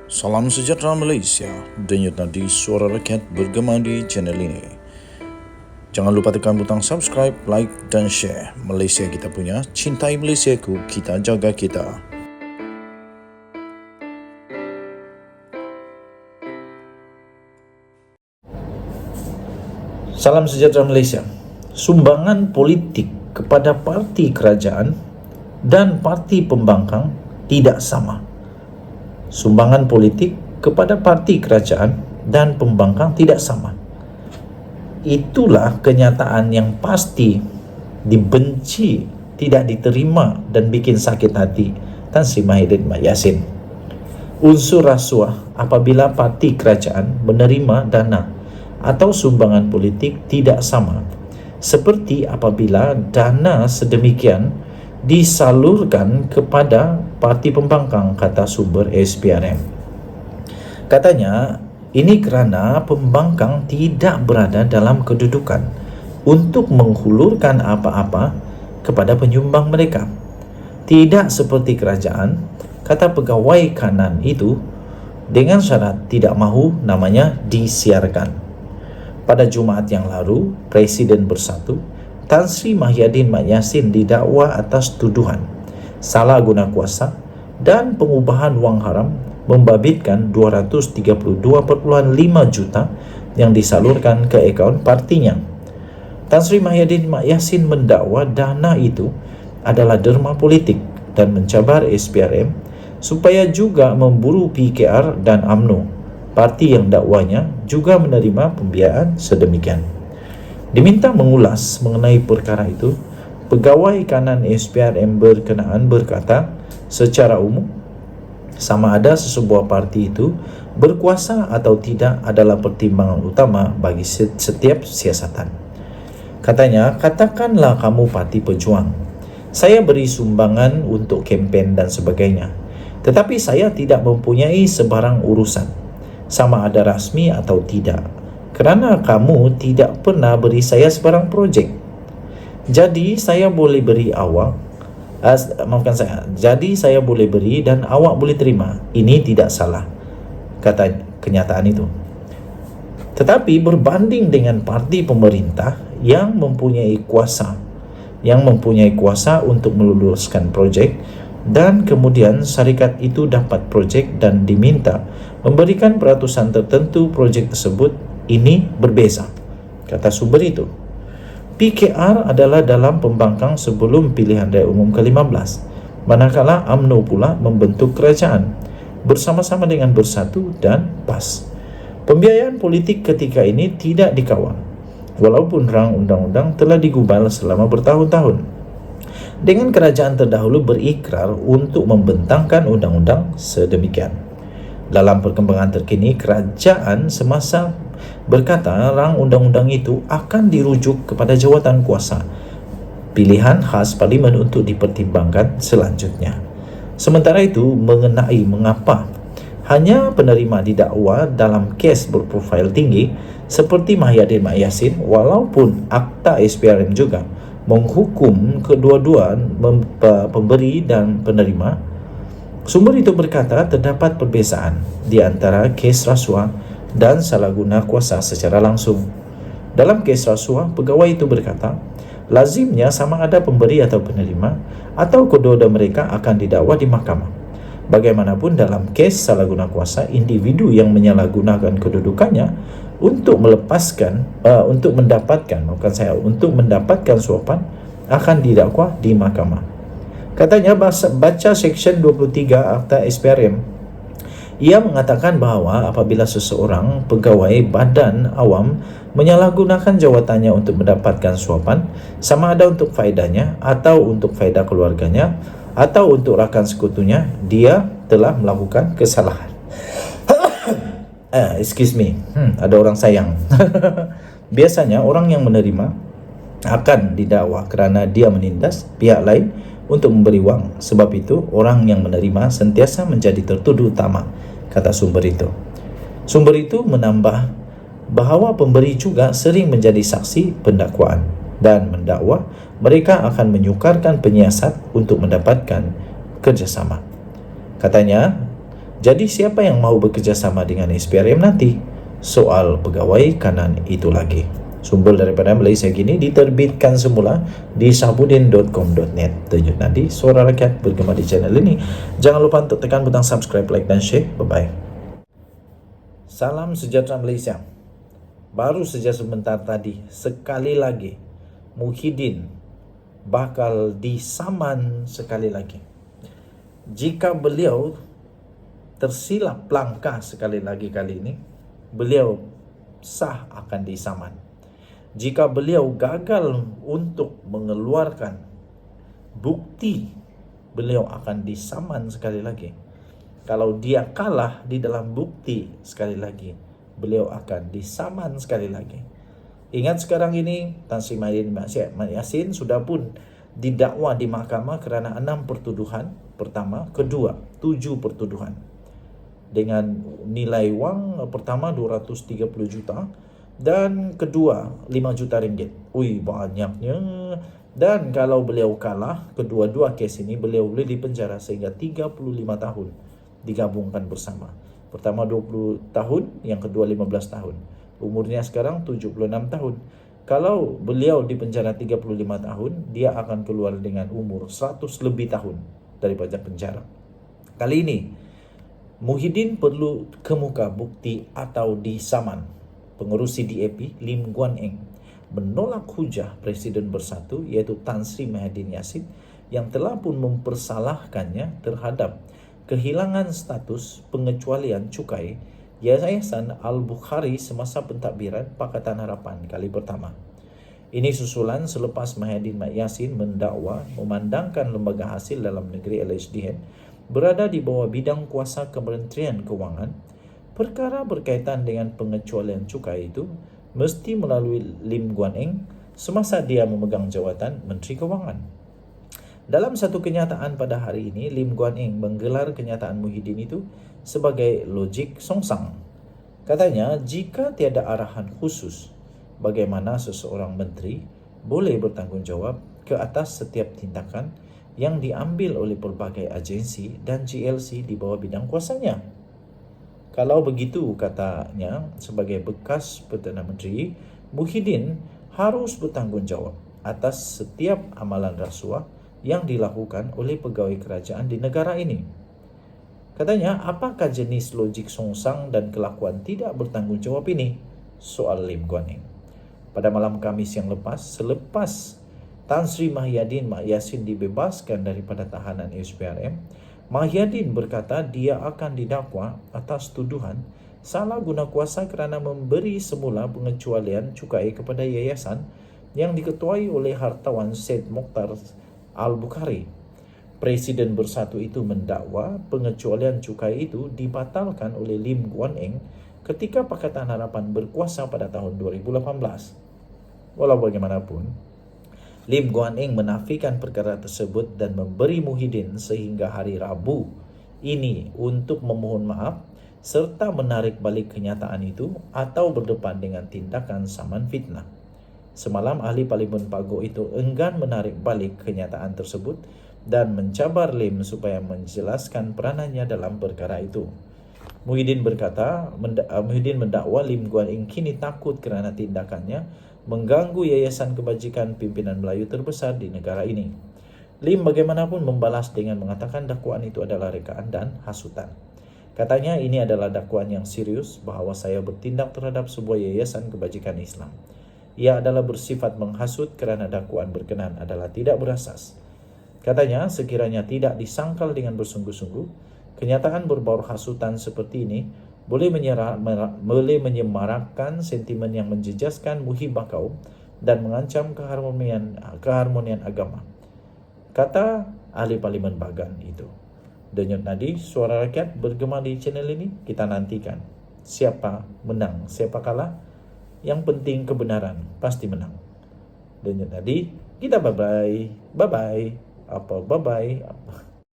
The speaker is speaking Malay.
Salam sejahtera Malaysia, denyut nadi suara rakyat bergema di channel ini. Jangan lupa tekan butang subscribe, like dan share. Malaysia kita punya, cintai Malaysiaku, kita jaga kita. Salam sejahtera Malaysia. Sumbangan politik kepada parti kerajaan dan parti pembangkang tidak sama. Sumbangan politik kepada parti kerajaan dan pembangkang tidak sama. Itulah kenyataan yang pasti dibenci, tidak diterima dan bikin sakit hati Tan Sri Mahidin Mat Yassin. Unsur rasuah apabila parti kerajaan menerima dana atau sumbangan politik tidak sama, seperti apabila dana sedemikian disalurkan kepada parti pembangkang, kata sumber SPRM. Katanya, ini kerana pembangkang tidak berada dalam kedudukan untuk menghulurkan apa-apa kepada penyumbang mereka. Tidak seperti kerajaan, kata pegawai kanan itu, dengan syarat tidak mahu namanya disiarkan. Pada Jumaat yang lalu, Presiden Bersatu Tan Sri Mahidin Mat Yassin didakwa atas tuduhan salah guna kuasa dan pengubahan wang haram membabitkan 232.5 juta yang disalurkan ke akaun partinya. Tan Sri Mahidin Mat Yassin mendakwa dana itu adalah derma politik dan mencabar SPRM supaya juga memburu PKR dan UMNO, parti yang dakwanya juga menerima pembiayaan sedemikian. Diminta mengulas mengenai perkara itu, pegawai kanan SPRM berkenaan berkata, secara umum, sama ada sesebuah parti itu berkuasa atau tidak adalah pertimbangan utama bagi setiap siasatan. Katanya, katakanlah kamu parti pejuang. Saya beri sumbangan untuk kempen dan sebagainya. Tetapi saya tidak mempunyai sebarang urusan, sama ada rasmi atau tidak, kerana kamu tidak pernah beri saya sebarang projek. Jadi saya boleh beri jadi saya boleh beri dan awak boleh terima. Ini tidak salah, kata kenyataan itu. Tetapi berbanding dengan parti pemerintah yang mempunyai kuasa untuk meluluskan projek, dan kemudian syarikat itu dapat projek dan diminta memberikan peratusan tertentu projek tersebut, ini berbeza, kata sumber itu. PKR adalah dalam pembangkang sebelum pilihan raya umum ke-15, manakala UMNO pula membentuk kerajaan bersama-sama dengan Bersatu dan PAS. Pembiayaan politik ketika ini tidak dikawal, walaupun rang undang-undang telah digubal selama bertahun-tahun. Dengan kerajaan terdahulu berikrar untuk membentangkan undang-undang sedemikian. Dalam perkembangan terkini, kerajaan semasa berkata rang undang-undang itu akan dirujuk kepada jawatan kuasa pilihan khas parlimen untuk dipertimbangkan selanjutnya. Sementara itu, mengenai mengapa hanya penerima didakwa dalam kes berprofil tinggi seperti Mahidin Mat Yassin, walaupun akta SPRM juga menghukum kedua-dua pemberi dan penerima, sumber itu berkata terdapat perbezaan di antara kes rasuah dan salah guna kuasa secara langsung. Dalam kes rasuah, pegawai itu berkata, lazimnya sama ada pemberi atau penerima atau kedua-dua mereka akan didakwa di mahkamah. Bagaimanapun dalam kes salah guna kuasa, individu yang menyalahgunakan kedudukannya untuk mendapatkan suapan akan didakwa di mahkamah. Katanya, baca Seksyen 23 Akta SPRM. Ia mengatakan bahawa apabila seseorang pegawai badan awam menyalahgunakan jawatannya untuk mendapatkan suapan, sama ada untuk faedahnya atau untuk faedah keluarganya atau untuk rakan sekutunya, dia telah melakukan kesalahan. Ada orang sayang. Biasanya orang yang menerima akan didakwa kerana dia menindas pihak lain untuk memberi wang. Sebab itu, orang yang menerima sentiasa menjadi tertuduh utama, kata sumber itu. Sumber itu menambah bahawa pemberi juga sering menjadi saksi pendakwaan dan mendakwa mereka akan menyukarkan penyiasat untuk mendapatkan kerjasama. Katanya, Jadi siapa yang mau bekerja sama dengan SPRM nanti? Soal pegawai kanan itu lagi. Sumber daripada Malaysia Kini diterbitkan semula di sabudin.com.net. Denyut nadi suara rakyat bergema di channel ini. Jangan lupa untuk tekan butang subscribe, like dan share. Bye-bye. Salam sejahtera Malaysia. Baru saja sebentar tadi, sekali lagi, Muhyiddin bakal disaman sekali lagi. Jika beliau tersilap langkah sekali lagi kali ini, beliau sah akan disaman. Jika beliau gagal untuk mengeluarkan bukti, beliau akan disaman sekali lagi. Kalau dia kalah di dalam bukti sekali lagi, beliau akan disaman sekali lagi. Ingat sekarang ini Tan Sri Mat Yassin sudah pun didakwa di mahkamah kerana 6 pertuduhan. Pertama, kedua 7 pertuduhan. Dengan nilai wang pertama 230 juta dan kedua 5 juta ringgit. Ui, banyaknya. Dan kalau beliau kalah kedua-dua kes ini, beliau boleh dipenjara sehingga 35 tahun digabungkan bersama. Pertama 20 tahun, yang kedua 15 tahun. Umurnya sekarang 76 tahun. Kalau beliau dipenjara 35 tahun, dia akan keluar dengan umur 100 lebih tahun daripada penjara. Kali ini Muhyiddin perlu kemuka bukti atau disaman. Pengerusi DAP Lim Guan Eng menolak hujah Presiden Bersatu iaitu Tan Sri Muhyiddin Yassin yang telah pun mempersalahkannya terhadap kehilangan status pengecualian cukai Yayasan Al-Bukhari semasa pentadbiran Pakatan Harapan kali pertama. Ini susulan selepas Muhyiddin Yassin mendakwa memandangkan lembaga hasil dalam negeri LHDN berada di bawah bidang kuasa Kementerian Kewangan. Perkara berkaitan dengan pengecualian cukai itu mesti melalui Lim Guan Eng semasa dia memegang jawatan Menteri Kewangan. Dalam satu kenyataan pada hari ini, Lim Guan Eng menggelar kenyataan Muhyiddin itu sebagai logik songsang. Katanya, jika tiada arahan khusus bagaimana seseorang menteri boleh bertanggungjawab ke atas setiap tindakan yang diambil oleh pelbagai agensi dan GLC di bawah bidang kuasanya. Kalau begitu, katanya, sebagai bekas Perdana Menteri, Muhyiddin harus bertanggungjawab atas setiap amalan rasuah yang dilakukan oleh pegawai kerajaan di negara ini. Katanya, apakah jenis logik songsang dan kelakuan tidak bertanggungjawab ini? Soal Lim Guan Eng. Pada malam Khamis yang lepas, selepas Tan Sri Muhyiddin Yassin dibebaskan daripada tahanan SPRM, Muhyiddin berkata dia akan didakwa atas tuduhan salah guna kuasa kerana memberi semula pengecualian cukai kepada yayasan yang diketuai oleh hartawan Syed Mokhtar Al-Bukhari. Presiden Bersatu itu mendakwa pengecualian cukai itu dibatalkan oleh Lim Guan Eng ketika Pakatan Harapan berkuasa pada tahun 2018. Walau bagaimanapun, Lim Guan Eng menafikan perkara tersebut dan memberi Muhyiddin sehingga hari Rabu ini untuk memohon maaf serta menarik balik kenyataan itu atau berdepan dengan tindakan saman fitnah. Semalam ahli Parlimen Pagoh itu enggan menarik balik kenyataan tersebut dan mencabar Lim supaya menjelaskan peranannya dalam perkara itu. Muhyiddin mendakwa Lim Guan Eng kini takut kerana tindakannya mengganggu Yayasan Kebajikan Pimpinan Melayu terbesar di negara ini. Lim bagaimanapun membalas dengan mengatakan dakwaan itu adalah rekaan dan hasutan. Katanya ini adalah dakwaan yang serius bahawa saya bertindak terhadap sebuah yayasan kebajikan Islam. Ia adalah bersifat menghasut kerana dakwaan berkenan adalah tidak berasas. Katanya sekiranya tidak disangkal dengan bersungguh-sungguh, kenyataan berbau hasutan seperti ini boleh menyemarakkan sentimen yang menjejaskan muhibah kaum dan mengancam keharmonian agama, kata ahli Parlimen Bagan itu. Denyut nadi suara rakyat bergema di channel ini. Kita nantikan siapa menang, siapa kalah. Yang penting kebenaran pasti menang. Denyut nadi, kita bye-bye. Bye-bye. Apa bye-bye?